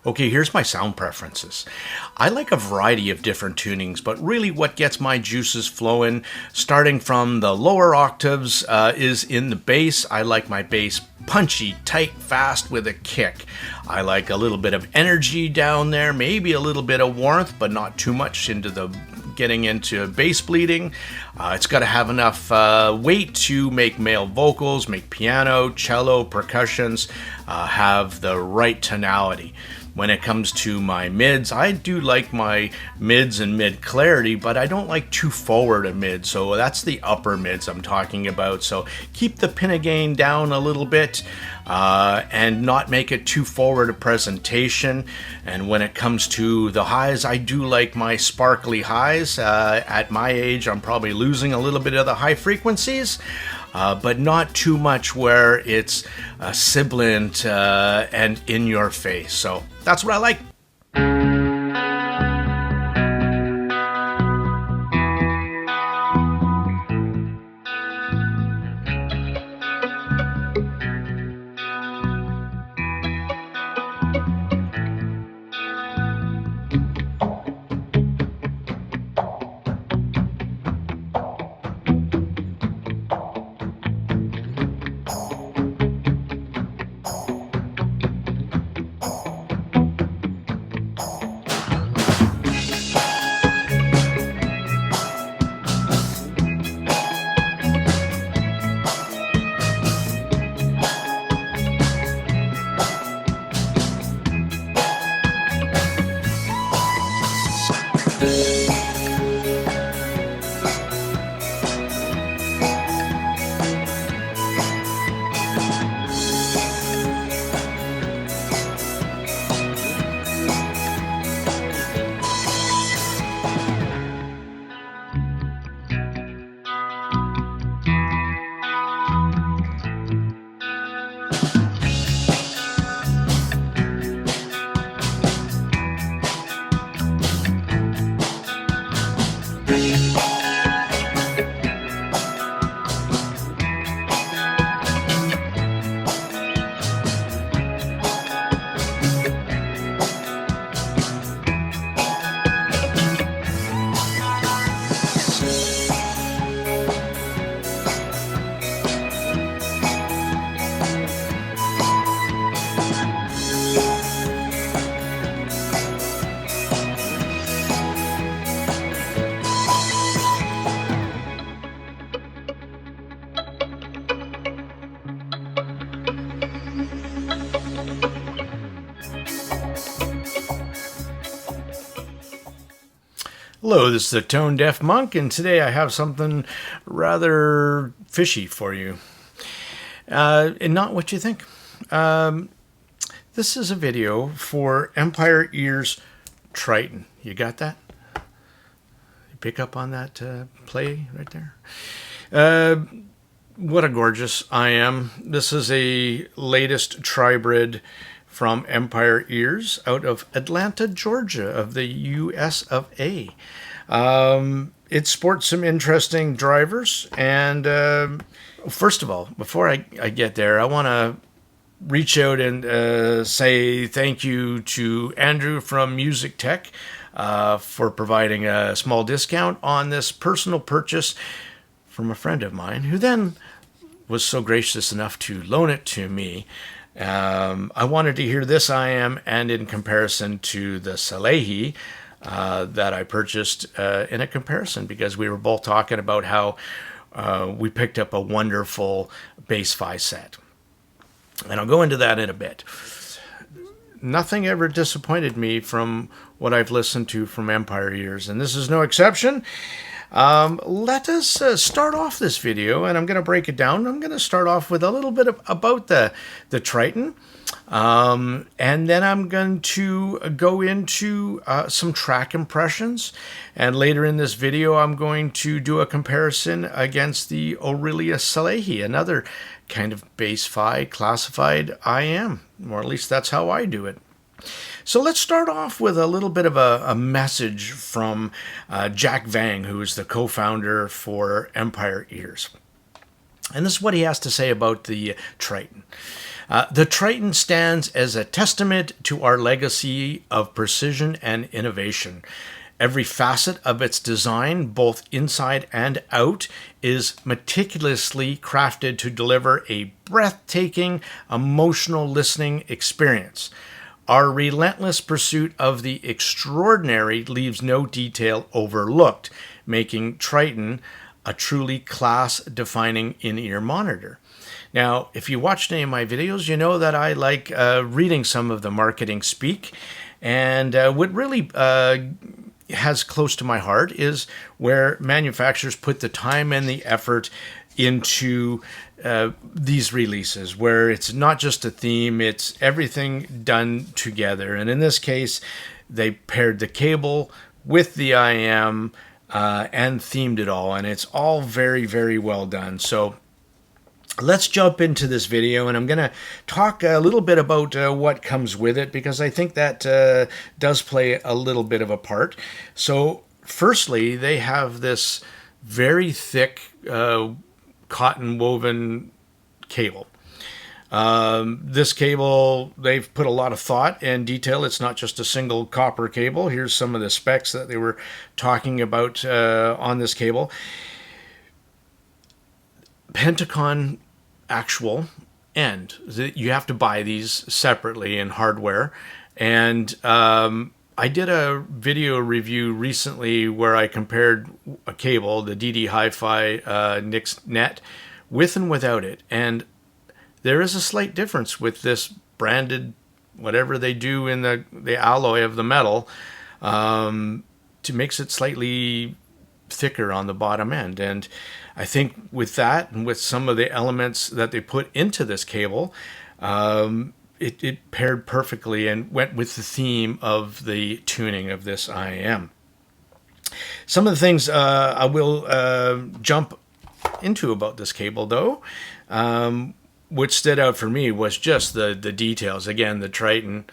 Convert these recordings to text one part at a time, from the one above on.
Okay, here's my sound preferences. I like a variety of different tunings, but really what gets my juices flowing, starting from the lower octaves, is in the bass. I like my bass punchy, tight, fast with a kick. I like a little bit of energy down there, maybe a little bit of warmth, but not too much getting into bass bleeding. It's got to have enough weight to make male vocals, make piano, cello, percussions, have the right tonality. When it comes to my mids, I do like my mids and mid clarity, but I don't like too forward a mid, so that's the upper mids I'm talking about. So keep the pinna gain down a little bit and not make it too forward a presentation. And when it comes to the highs, I do like my sparkly highs. At my age, I'm probably losing a little bit of the high frequencies. But not too much where it's sibilant and in your face. So that's what I like. Hello, this is the Tone Deaf Monk, and today I have something rather fishy for you. And not what you think. This is a video for Empire Ears Triton. You got that? You pick up on that play right there? What a gorgeous I am. This is a latest tribrid from Empire Ears out of Atlanta, Georgia, of the US of A. It sports some interesting drivers, and first of all, before I get there, I want to reach out and say thank you to Andrew from Music Tech for providing a small discount on this personal purchase from a friend of mine, who then was so gracious enough to loan it to me. I wanted to hear this I am, and in comparison to the SZALAYI that I purchased in a comparison, because we were both talking about how we picked up a wonderful bass fi set. And I'll go into that in a bit. Nothing ever disappointed me from what I've listened to from Empire Ears, and this is no exception. Let us start off this video, and I'm going to break it down. I'm going to start off with a little bit about the Triton, and then I'm going to go into some track impressions, and later in this video I'm going to do a comparison against the ORIOLUS SZALAYI, another kind of bass fi classified IM, or at least that's how I do it. So let's start off with a little bit of a message from Jack Vang, who is the co-founder for Empire Ears. And this is what he has to say about the Triton. The Triton stands as a testament to our legacy of precision and innovation. Every facet of its design, both inside and out, is meticulously crafted to deliver a breathtaking, emotional listening experience. Our relentless pursuit of the extraordinary leaves no detail overlooked, making TRITON a truly class-defining in-ear monitor. Now, if you watched any of my videos, you know that I like reading some of the marketing speak, and what really has close to my heart is where manufacturers put the time and the effort into these releases, where it's not just a theme, it's everything done together. And in this case, they paired the cable with the IM and themed it all, and it's all very, very well done. So let's jump into this video, and I'm going to talk a little bit about what comes with it, because I think that does play a little bit of a part. So firstly, they have this very thick cotton woven cable. This cable, they've put a lot of thought and detail. It's not just a single copper cable. Here's some of the specs that they were talking about on this cable. Pentagon actual end. You have to buy these separately in hardware. And I did a video review recently where I compared a cable, the DD Hi-Fi Nix Net, with and without it. And there is a slight difference with this branded, whatever they do in the alloy of the metal, to makes it slightly thicker on the bottom end. And I think with that and with some of the elements that they put into this cable, it paired perfectly and went with the theme of the tuning of this IM. Some of the things I will jump into about this cable, though, what stood out for me was just the details. Again, the TRITON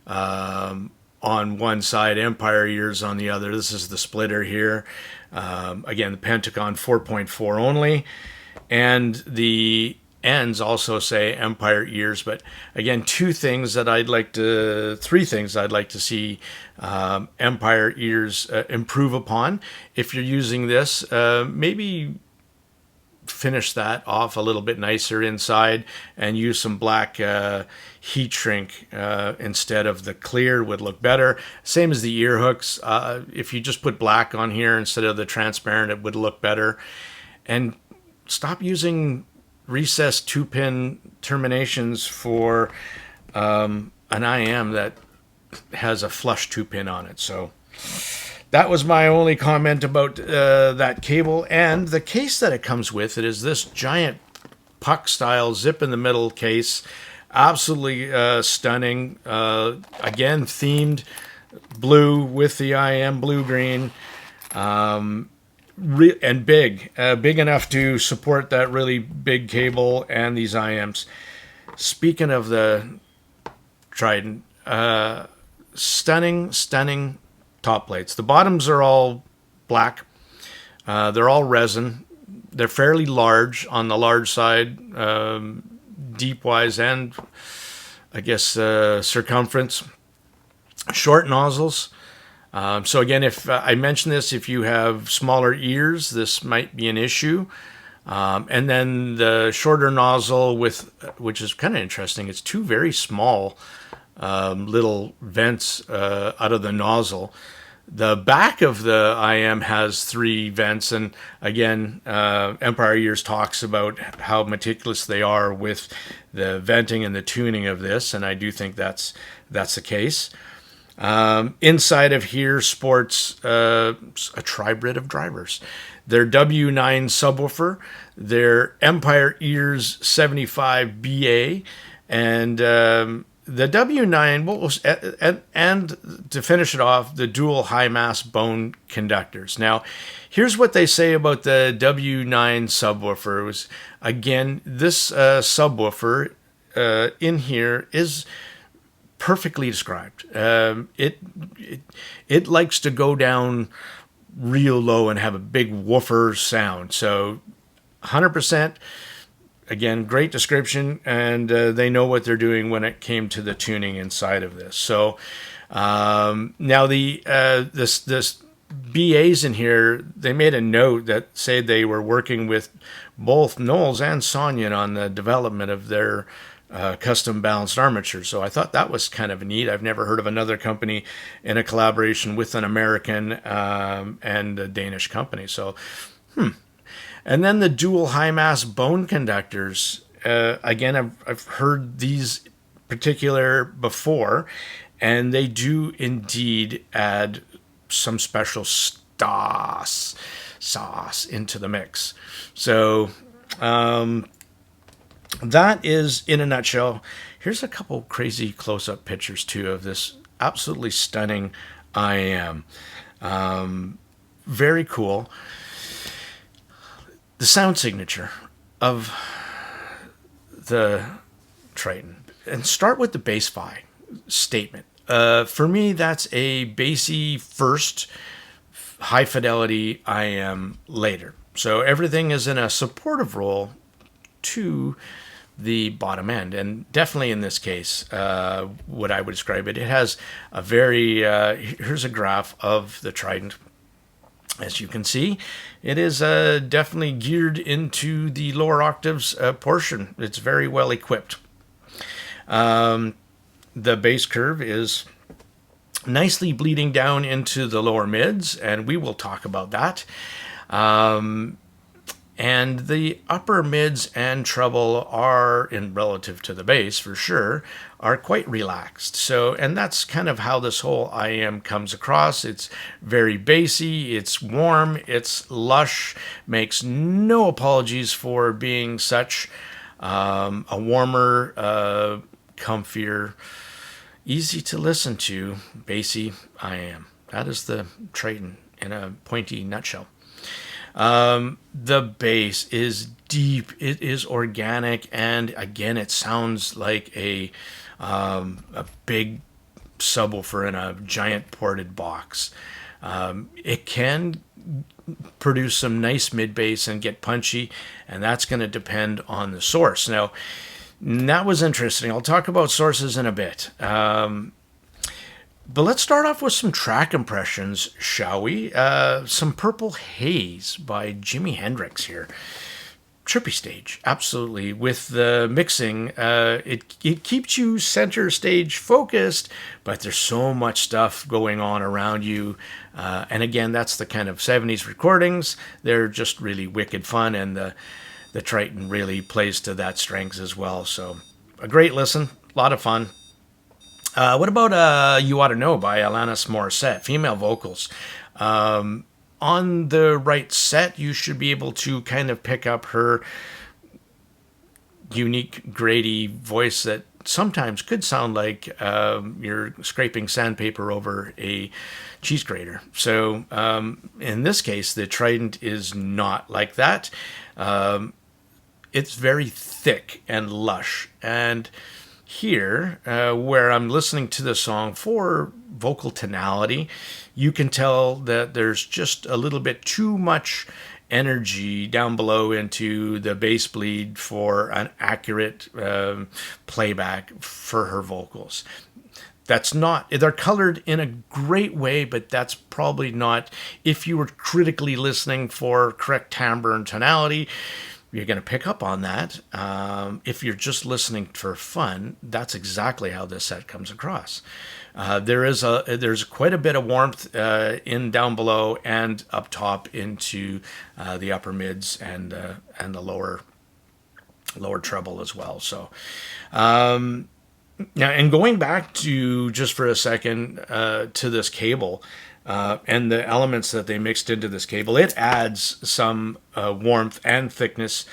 on one side, Empire ears on the other. This is the splitter here. Again, the Pentagon 4.4 only. And the ends also say Empire ears. But again, three things I'd like to see Empire ears improve upon. If you're using this, maybe finish that off a little bit nicer inside and use some black heat shrink instead of the clear would look better. Same as the ear hooks. If you just put black on here instead of the transparent, it would look better. And stop using recessed 2-pin terminations for an IM that has a flush 2-pin on it. So that was my only comment about that cable. And the case that it comes with, it is this giant puck style zip in the middle case. Absolutely stunning. Again, themed blue with the IM blue-green. And big enough to support that really big cable and these IMs. Speaking of the TRITON, stunning top plates. The bottoms are all black. They're all resin. They're fairly large on the large side, deep-wise and, I guess, circumference. Short nozzles. So again, if I mentioned this, if you have smaller ears, this might be an issue. And then the shorter nozzle which is kind of interesting, it's two very small little vents out of the nozzle. The back of the IM has 3 vents, and again, Empire Ears talks about how meticulous they are with the venting and the tuning of this, and I do think that's the case. Inside of here sports a tribrid of drivers. Their W9 subwoofer, their Empire Ears 75 BA, and the W9, and to finish it off, the dual high mass bone conductors. Now, here's what they say about the W9 subwoofer. It was, again, this subwoofer in here is perfectly described. It likes to go down real low and have a big woofer sound. So 100% again, great description, and they know what they're doing when it came to the tuning inside of this. So now the this BAs in here, they made a note that said they were working with both Knowles and Sonyan on the development of their custom balanced armature. So I thought that was kind of neat. I've never heard of another company in a collaboration with an American and a Danish company. So, And then the dual high mass bone conductors. Again, I've heard these particular before, and they do indeed add some special sauce into the mix. So that is in a nutshell. Here's a couple crazy close-up pictures too of this absolutely stunning IAM. Very cool. The sound signature of the Triton. And start with the bass-fi statement. For me, that's a Bassy first, high fidelity IAM later. So everything is in a supportive role to the bottom end. And definitely in this case, what I would describe it, it has a very, here's a graph of the Trident. As you can see, it is definitely geared into the lower octaves portion. It's very well equipped. The bass curve is nicely bleeding down into the lower mids, and we will talk about that. And the upper mids and treble are, in relative to the bass for sure, are quite relaxed. So, and that's kind of how this whole IAM comes across. It's very bassy, it's warm, it's lush, makes no apologies for being such a warmer, comfier, easy to listen to bassy IAM. That is the Triton in a pointy nutshell. The bass is deep, it is organic, and again, it sounds like a big subwoofer in a giant ported box. It can produce some nice mid bass and get punchy, and that's going to depend on the source. Now, that was interesting. I'll talk about sources in a bit. But let's start off with some track impressions, shall we? Some Purple Haze by Jimi Hendrix here. Trippy stage, absolutely. With the mixing, it keeps you center stage focused, but there's so much stuff going on around you. And again, that's the kind of 70s recordings. They're just really wicked fun, and the Triton really plays to that strengths as well. So a great listen, a lot of fun. What about You Ought to Know by Alanis Morissette, female vocals. On the right set, you should be able to kind of pick up her unique, grady voice that sometimes could sound like you're scraping sandpaper over a cheese grater. So in this case, the Trident is not like that. It's very thick and lush. And here, where I'm listening to the song for vocal tonality, you can tell that there's just a little bit too much energy down below into the bass bleed for an accurate playback for her vocals. That's not, they're colored in a great way, but that's probably not, if you were critically listening for correct timbre and tonality, you're going to pick up on that. If you're just listening for fun, that's exactly how this set comes across. There's quite a bit of warmth in down below and up top into the upper mids and the lower treble as well. So now, and going back to just for a second to this cable. And the elements that they mixed into this cable, it adds some warmth and thickness.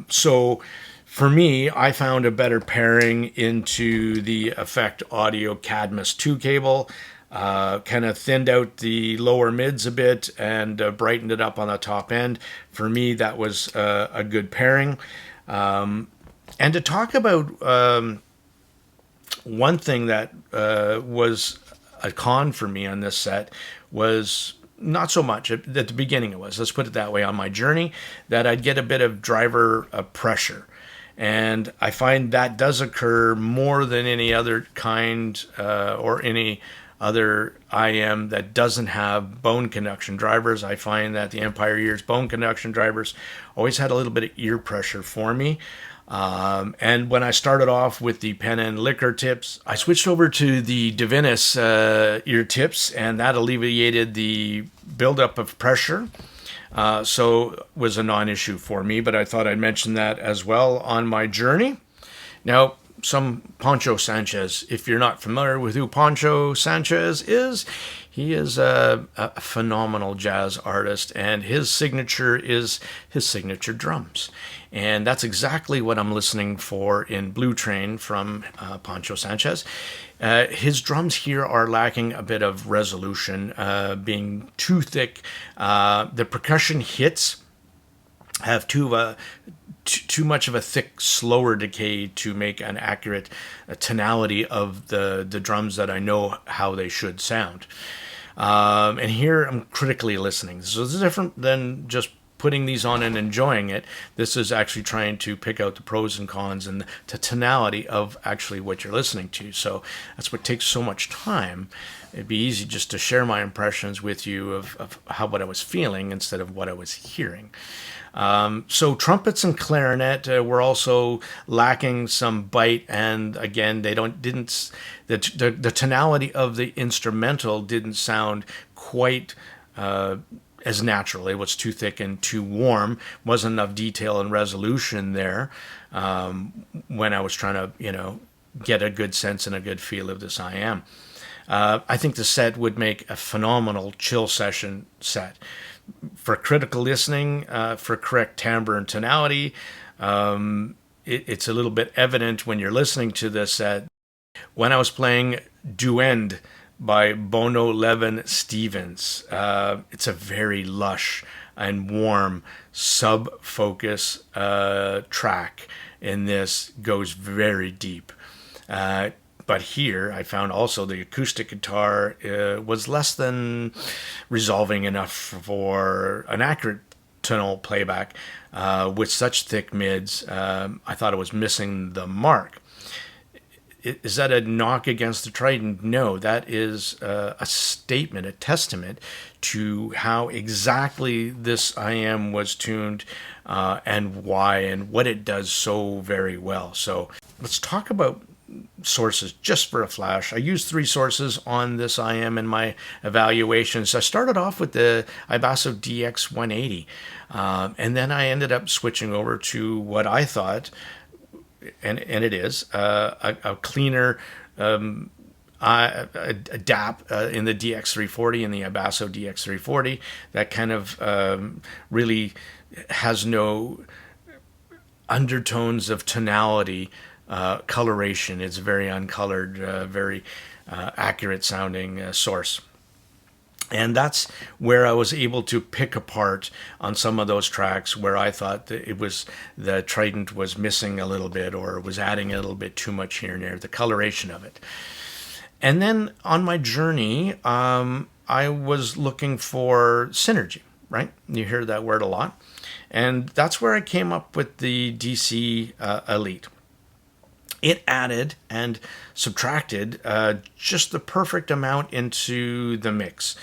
So for me, I found a better pairing into the Effect Audio Cadmus 2 cable, kind of thinned out the lower mids a bit and brightened it up on the top end. For me, that was a good pairing. And to talk about one thing that was a con for me on this set was not so much. At the beginning it was, let's put it that way, on my journey, that I'd get a bit of driver pressure. And I find that does occur more than any other kind or any other IM that doesn't have bone conduction drivers. I find that the Empire Ears bone conduction drivers always had a little bit of ear pressure for me. And when I started off with the pen and liquor tips, I switched over to the Divinus ear tips, and that alleviated the buildup of pressure. So was a non-issue for me, but I thought I'd mention that as well on my journey. Now, some Poncho Sanchez. If you're not familiar with who Poncho Sanchez is, he is a phenomenal jazz artist, and his signature is his signature drums. And that's exactly what I'm listening for in Blue Train from Poncho Sanchez. His drums here are lacking a bit of resolution, being too thick. The percussion hits have too much of a thick, slower decay to make an accurate tonality of the drums that I know how they should sound. And here I'm critically listening. So this is different than just putting these on and enjoying it. This is actually trying to pick out the pros and cons and the tonality of actually what you're listening to. So that's what takes so much time. It'd be easy just to share my impressions with you of what I was feeling instead of what I was hearing. So trumpets and clarinet were also lacking some bite, and again, the tonality of the instrumental didn't sound quite as natural. It was too thick and too warm. Wasn't enough detail and resolution there when I was trying to, get a good sense and a good feel of this IM. I think the set would make a phenomenal chill session set. For critical listening, for correct timbre and tonality, it's a little bit evident when you're listening to this set. When I was playing Duend by Bono Levin Stevens, it's a very lush and warm sub-focus track, and this goes very deep. But here, I found also the acoustic guitar was less than resolving enough for an accurate tonal playback with such thick mids. I thought it was missing the mark. Is that a knock against the Triton? No, that is a statement, a testament to how exactly this IM was tuned and why and what it does so very well. So let's talk about sources just for a flash. I used 3 sources on this IM in my evaluations. I started off with the Ibasso DX180, and then I ended up switching over to what I thought, and it is a cleaner a DAP in the DX340 and the Ibasso DX340 that kind of really has no undertones of tonality. Coloration. It's very uncolored, very accurate sounding source. And that's where I was able to pick apart on some of those tracks where I thought that the Trident was missing a little bit or was adding a little bit too much here and there, the coloration of it. And then on my journey, I was looking for synergy, right? You hear that word a lot. And that's where I came up with the DC Elite. It added and subtracted just the perfect amount into the mix.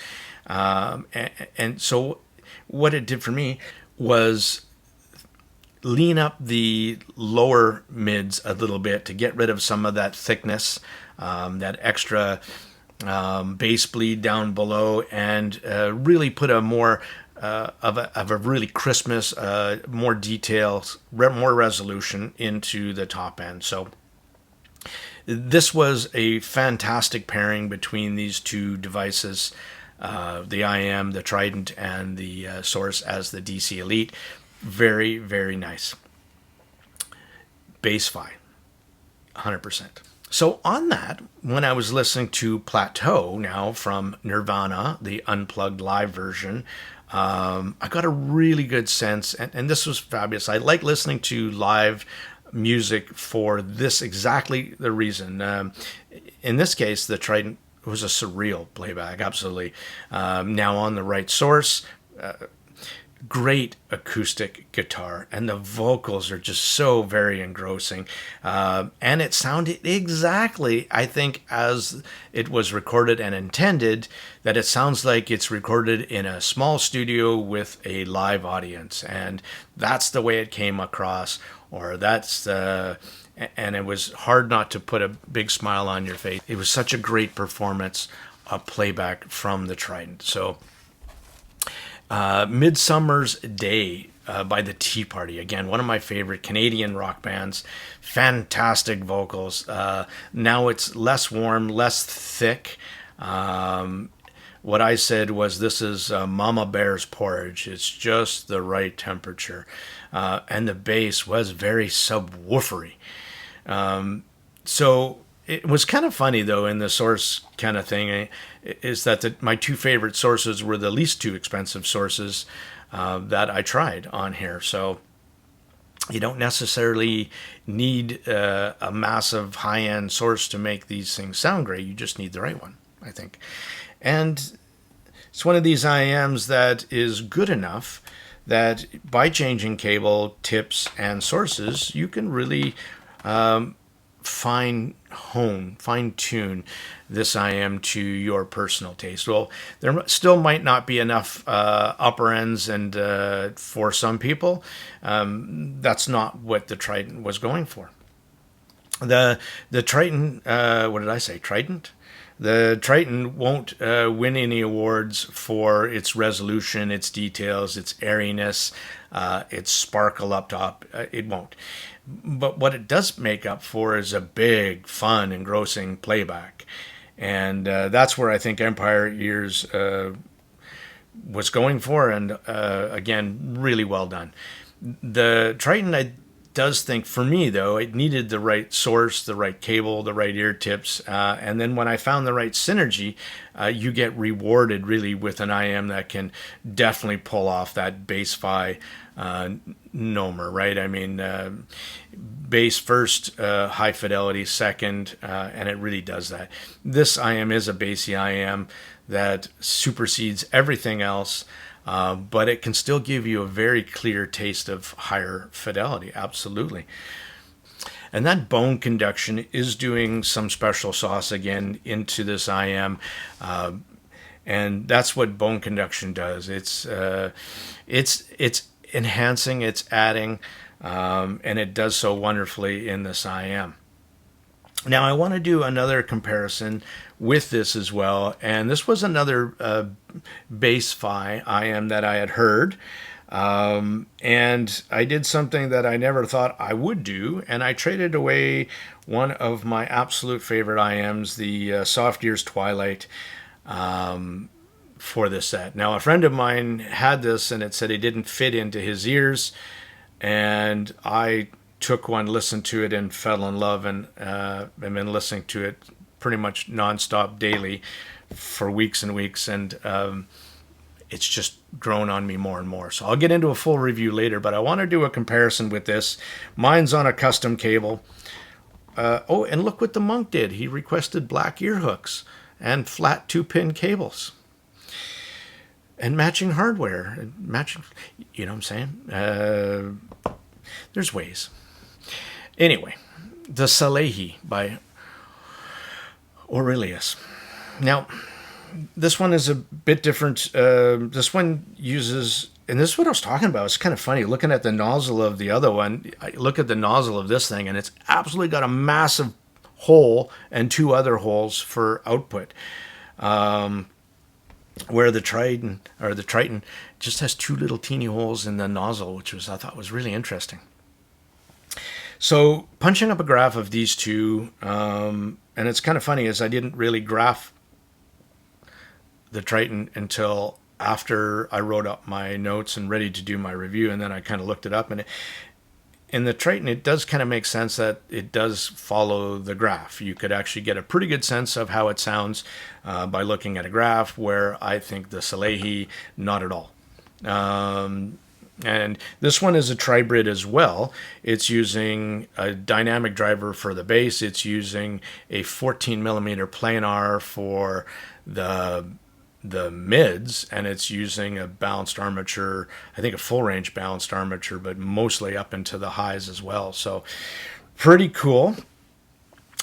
And so what it did for me was lean up the lower mids a little bit to get rid of some of that thickness, that extra bass bleed down below, and really put a more of a really crispness, more details, more resolution into the top end. So this was a fantastic pairing between these two devices, the IM, the Trident, and the Source as the DC Elite. Very, very nice. Bass fi, 100%. So on that, when I was listening to Plateau now from Nirvana, the unplugged live version, I got a really good sense, and this was fabulous. I like listening to live music for this exactly the reason. In this case, the Trident was a surreal playback, absolutely. Now on the right source, great acoustic guitar, and the vocals are just so very engrossing. And it sounded exactly, I think, as it was recorded and intended, that it sounds like it's recorded in a small studio with a live audience. And that's the way it came across, or that's the... And it was hard not to put a big smile on your face. It was such a great performance, a playback from the TRITON. So, Midsummer's Day by the Tea Party. Again, one of my favorite Canadian rock bands. Fantastic vocals. Now it's less warm, less thick. What I said was, this is Mama Bear's porridge. It's just the right temperature. And the bass was very subwoofery. So it was kind of funny, though, in the source kind of thing, is that my two favorite sources were the least two expensive sources that I tried on here. So you don't necessarily need a massive high-end source to make these things sound great. You just need the right one, I think. And it's one of these IMs that is good enough that by changing cable, tips, and sources, you can really fine-tune this IM to your personal taste. Well, there still might not be enough upper ends, and for some people, that's not what the TRITON was going for. The TRITON, what did I say? TRITON? The TRITON won't win any awards for its resolution, its details, its airiness, its sparkle up top. It won't. But what it does make up for is a big, fun, engrossing playback. And that's where I think Empire Ears was going for, and again, really well done. The TRITON, I does think, for me though, it needed the right source, the right cable, the right ear tips, and then when I found the right synergy, you get rewarded really with an IM that can definitely pull off that bass-fi Nomer, right? I mean, bass first, high fidelity second, and it really does that. This IM is a bassy IM that supersedes everything else. But it can still give you a very clear taste of higher fidelity, absolutely. And that bone conduction is doing some special sauce again into this IM, and that's what bone conduction does. It's enhancing, it's adding, and it does so wonderfully in this IM. Now, I want to do another comparison with this as well, and this was another bass-fi IM that I had heard, and I did something that I never thought I would do, and I traded away one of my absolute favorite IMs, the Soft Ears Twilight, for this set. Now, a friend of mine had this, and it said it didn't fit into his ears, and I took one, listened to it, and fell in love, and I've been listening to it pretty much nonstop daily for weeks and weeks, and it's just grown on me more and more. So I'll get into a full review later, but I want to do a comparison with this. Mine's on a custom cable. Oh, and look what the monk did. He requested black ear hooks and flat 2-pin cables. And matching hardware. Matching, you know what I'm saying? There's ways. Anyway, the SZALAYI by ORIOLUS. Now, this one is a bit different. This one uses, and this is what I was talking about. It's kind of funny looking at the nozzle of the other one. I look at the nozzle of this thing, and it's absolutely got a massive hole and 2 other holes for output. Where the TRITON just has 2 little teeny holes in the nozzle, which I thought was really interesting. So punching up a graph of these two, and it's kind of funny, is I didn't really graph the TRITON until after I wrote up my notes and ready to do my review, and then I kind of looked it up, and in the TRITON, it does kind of make sense that it does follow the graph. You could actually get a pretty good sense of how it sounds by looking at a graph, where I think the SZALAYI, not at all. And this one is a tribrid as well. It's using a dynamic driver for the bass. It's using a 14 millimeter planar for the mids, and it's using a balanced armature, I think a full range balanced armature, but mostly up into the highs as well. So pretty cool.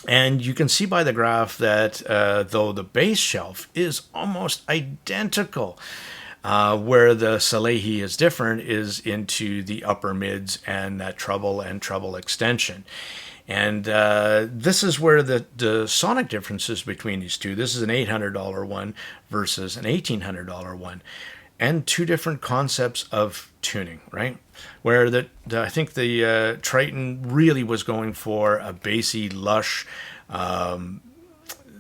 And you can see by the graph that though the bass shelf is almost identical, where the SZALAYI is different is into the upper mids and that treble and treble extension. And this is where the sonic differences between these two. This is an $800 one versus an $1,800 one. And two different concepts of tuning, right? Where I think the Triton really was going for a bassy, lush,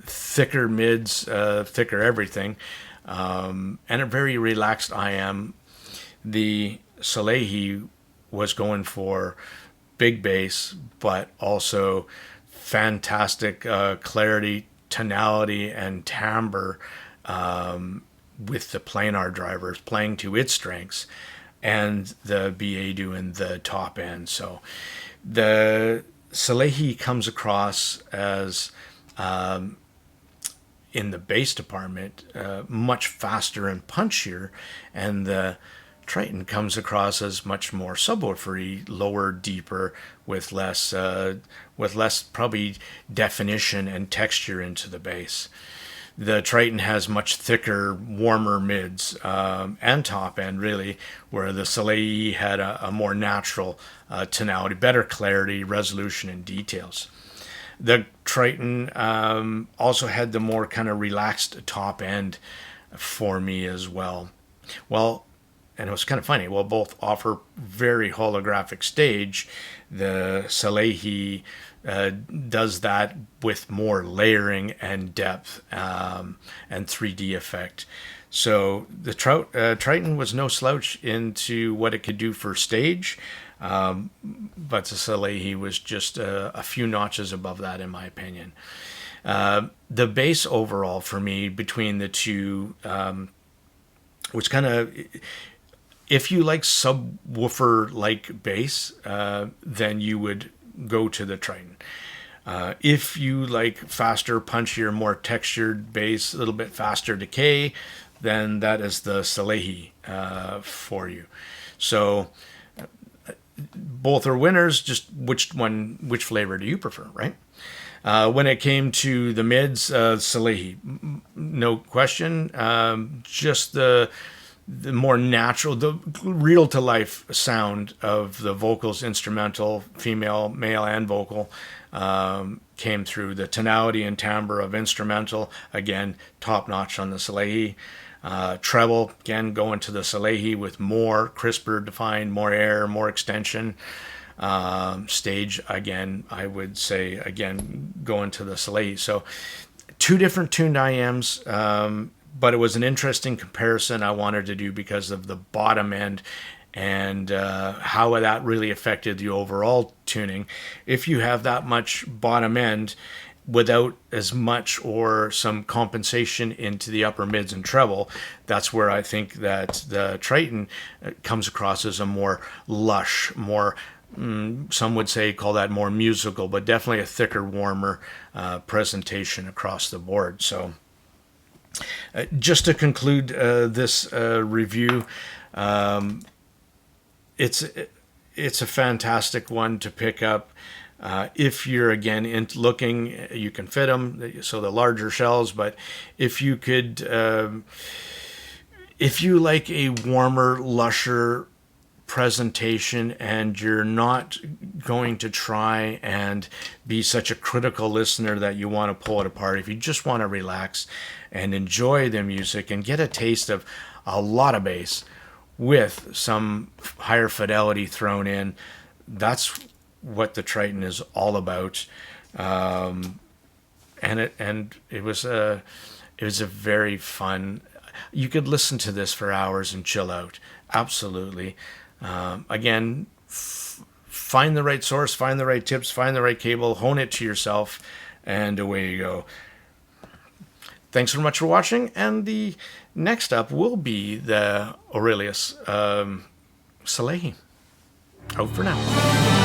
thicker mids, thicker everything, and a very relaxed IM. The SZALAYI was going for big bass, but also fantastic clarity, tonality, and timbre with the planar drivers playing to its strengths, and the BA doing the top end. So the SZALAYI comes across as, in the bass department, much faster and punchier, and the Triton comes across as much more subwoofery, lower, deeper, with less probably definition and texture into the bass. The Triton has much thicker, warmer mids and top end, really, where the SZALAYI had a more natural tonality, better clarity, resolution, and details. The Triton also had the more kind of relaxed top end for me as well. Well, and it was kind of funny. Well, both offer very holographic stage. The SZALAYI does that with more layering and depth and 3D effect. So the Triton was no slouch into what it could do for stage, but the SZALAYI was just a few notches above that, in my opinion. The bass overall for me between the two was kind of... If you like subwoofer-like bass, then you would go to the Triton. If you like faster, punchier, more textured bass, a little bit faster decay, then that is the SZALAYI for you. So both are winners. Just which flavor do you prefer, right? When it came to the mids, SZALAYI, no question. Just the more natural, the real to life sound of the vocals, instrumental, female, male, and vocal, came through. The tonality and timbre of instrumental, again, top notch on the SZALAYI. Treble, again, going to the SZALAYI with more crisper, defined, more air, more extension. Stage, again, I would say, again, going to the SZALAYI. So two different tuned IMs, but it was an interesting comparison I wanted to do because of the bottom end and how that really affected the overall tuning. If you have that much bottom end without as much or some compensation into the upper mids and treble, that's where I think that the Triton comes across as a more lush, more... some would say call that more musical, but definitely a thicker, warmer presentation across the board. So just to conclude this review, it's a fantastic one to pick up. If you're, again, looking, you can fit them, so the larger shells, but if you could, if you like a warmer, lusher presentation and you're not going to try and be such a critical listener that you want to pull it apart, if you just want to relax and enjoy the music and get a taste of a lot of bass with some higher fidelity thrown in, that's what the Triton is all about. And it was a very fun... You could listen to this for hours and chill out. Absolutely. Again, find the right source, find the right tips, find the right cable, hone it to yourself, and away you go. Thanks so much for watching, and the next up will be the ORIOLUS SZALAYI. Out for now.